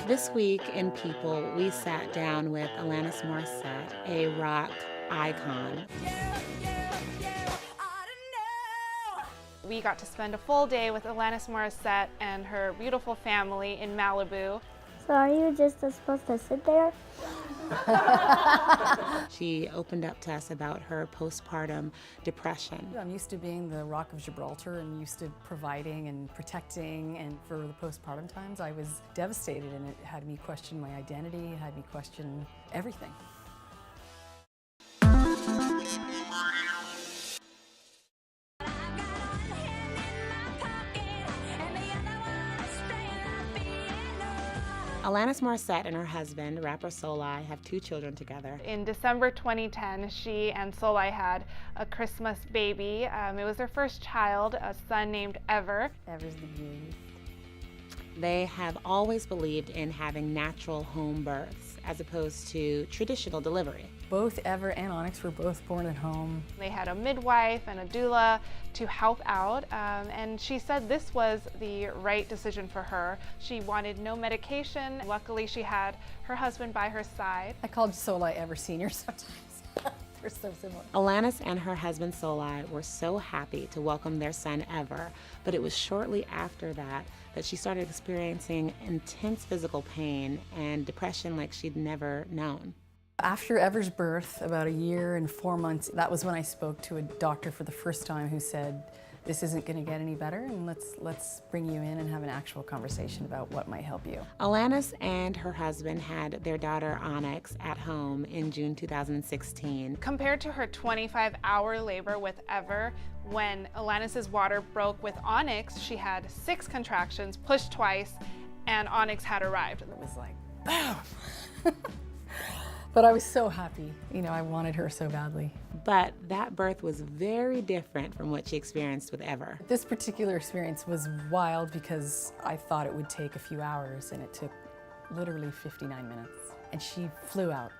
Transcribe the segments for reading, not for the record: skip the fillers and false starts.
This week in People, we sat down with Alanis Morissette, a rock icon. We got to spend a full day with Alanis Morissette and her beautiful family in Malibu. So are you just supposed to sit there? She opened up to us about her postpartum depression. I'm used to being the Rock of Gibraltar and used to providing and protecting, and for the postpartum times I was devastated, and it had me question my identity, it had me question everything. Alanis Morissette and her husband, rapper Soleil, have 2 children together. In December 2010, she and Soleil had a Christmas baby. It was their first child, a son named Ever. Ever's the beauty. They have always believed in having natural home births as opposed to traditional delivery. Both Ever and Onyx were both born at home. They had a midwife and a doula to help out, and she said this was the right decision for her. She wanted no medication. Luckily, she had her husband by her side. I called Soleil Ever Senior sometimes. They're so similar. Alanis and her husband Soleil were so happy to welcome their son Ever, but it was shortly after that she started experiencing intense physical pain and depression like she'd never known. After Ever's birth, about a year and 4 months, that was when I spoke to a doctor for the first time who said, this isn't going to get any better, and let's bring you in and have an actual conversation about what might help you. Alanis and her husband had their daughter Onyx at home in June 2016. Compared to her 25-hour labor with Ever, when Alanis's water broke with Onyx, she had 6 contractions, pushed twice, and Onyx had arrived. It was like, boom! But I was so happy. You know, I wanted her so badly. But that birth was very different from what she experienced with Ever. This particular experience was wild because I thought it would take a few hours, and it took literally 59 minutes. And she flew out.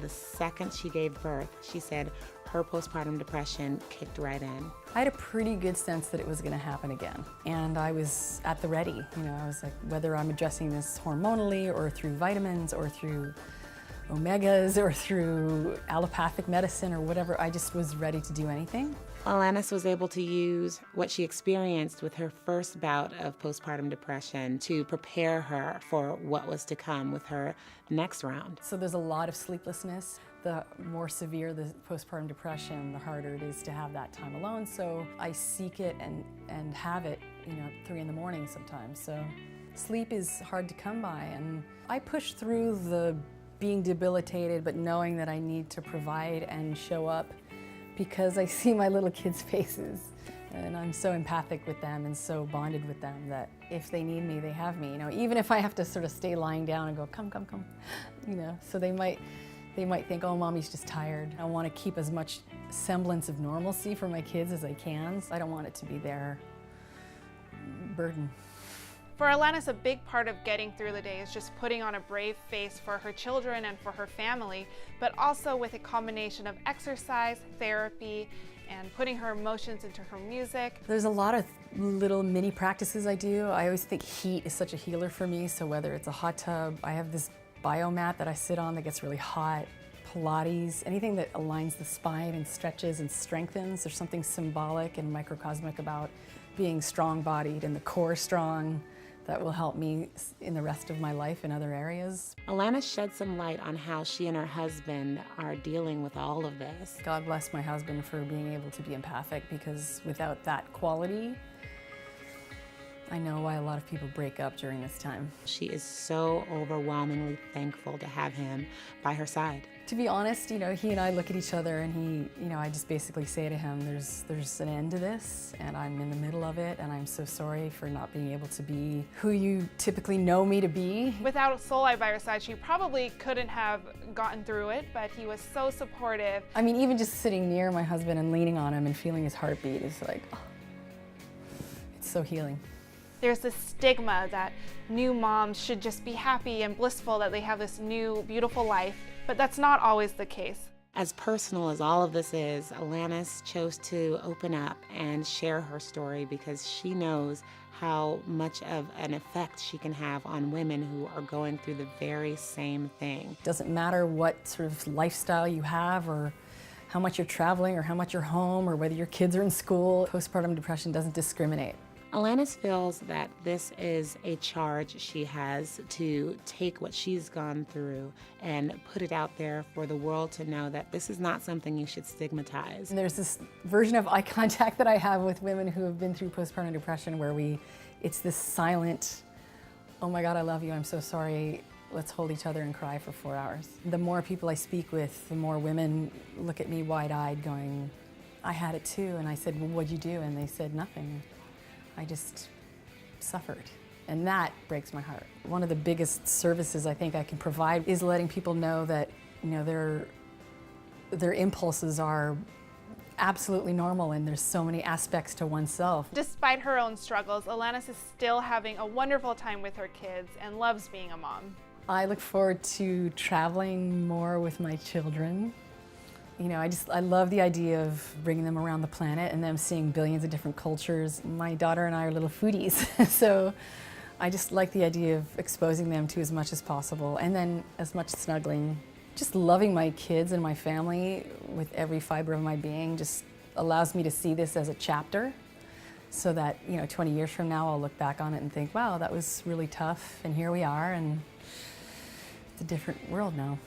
The second she gave birth, she said her postpartum depression kicked right in. I had a pretty good sense that it was going to happen again. And I was at the ready. You know, I was like, whether I'm addressing this hormonally or through vitamins or through omegas or through allopathic medicine or whatever, I just was ready to do anything. Alanis was able to use what she experienced with her first bout of postpartum depression to prepare her for what was to come with her next round. So there's a lot of sleeplessness. The more severe the postpartum depression, the harder it is to have that time alone. So I seek it and have it, you know, 3 in the morning sometimes. So sleep is hard to come by, and I push through the being debilitated, but knowing that I need to provide and show up because I see my little kids' faces, and I'm so empathic with them and so bonded with them that if they need me, they have me. You know, even if I have to sort of stay lying down and go, come, come, come, you know, so they might think, oh, mommy's just tired. I want to keep as much semblance of normalcy for my kids as I can. So I don't want it to be their burden. For Alanis, a big part of getting through the day is just putting on a brave face for her children and for her family, but also with a combination of exercise, therapy, and putting her emotions into her music. There's a lot of little mini practices I do. I always think heat is such a healer for me, so whether it's a hot tub, I have this biomat that I sit on that gets really hot, Pilates, anything that aligns the spine and stretches and strengthens. There's something symbolic and microcosmic about being strong-bodied and the core strong that will help me in the rest of my life in other areas. Alanis shed some light on how she and her husband are dealing with all of this. God bless my husband for being able to be empathic, because without that quality, I know why a lot of people break up during this time. She is so overwhelmingly thankful to have him by her side. To be honest, you know, he and I look at each other and he, you know, I just basically say to him, there's an end to this, and I'm in the middle of it, and I'm so sorry for not being able to be who you typically know me to be. Without Soleil by her side, she probably couldn't have gotten through it, but he was so supportive. I mean, even just sitting near my husband and leaning on him and feeling his heartbeat is like, oh, it's so healing. There's this stigma that new moms should just be happy and blissful, that they have this new, beautiful life, but that's not always the case. As personal as all of this is, Alanis chose to open up and share her story because she knows how much of an effect she can have on women who are going through the very same thing. Doesn't matter what sort of lifestyle you have or how much you're traveling or how much you're home or whether your kids are in school, postpartum depression doesn't discriminate. Alanis feels that this is a charge she has to take what she's gone through and put it out there for the world to know that this is not something you should stigmatize. And there's this version of eye contact that I have with women who have been through postpartum depression where it's this silent, oh my God, I love you, I'm so sorry, let's hold each other and cry for 4 hours. The more people I speak with, the more women look at me wide-eyed going, I had it too. And I said, well, what'd you do? And they said, nothing. I just suffered. And that breaks my heart. One of the biggest services I think I can provide is letting people know that, their impulses are absolutely normal and there's so many aspects to oneself. Despite her own struggles, Alanis is still having a wonderful time with her kids and loves being a mom. I look forward to traveling more with my children. I love the idea of bringing them around the planet and them seeing billions of different cultures. My daughter and I are little foodies, so I just like the idea of exposing them to as much as possible and then as much snuggling. Just loving my kids and my family with every fiber of my being just allows me to see this as a chapter so that, 20 years from now I'll look back on it and think, wow, that was really tough and here we are and it's a different world now.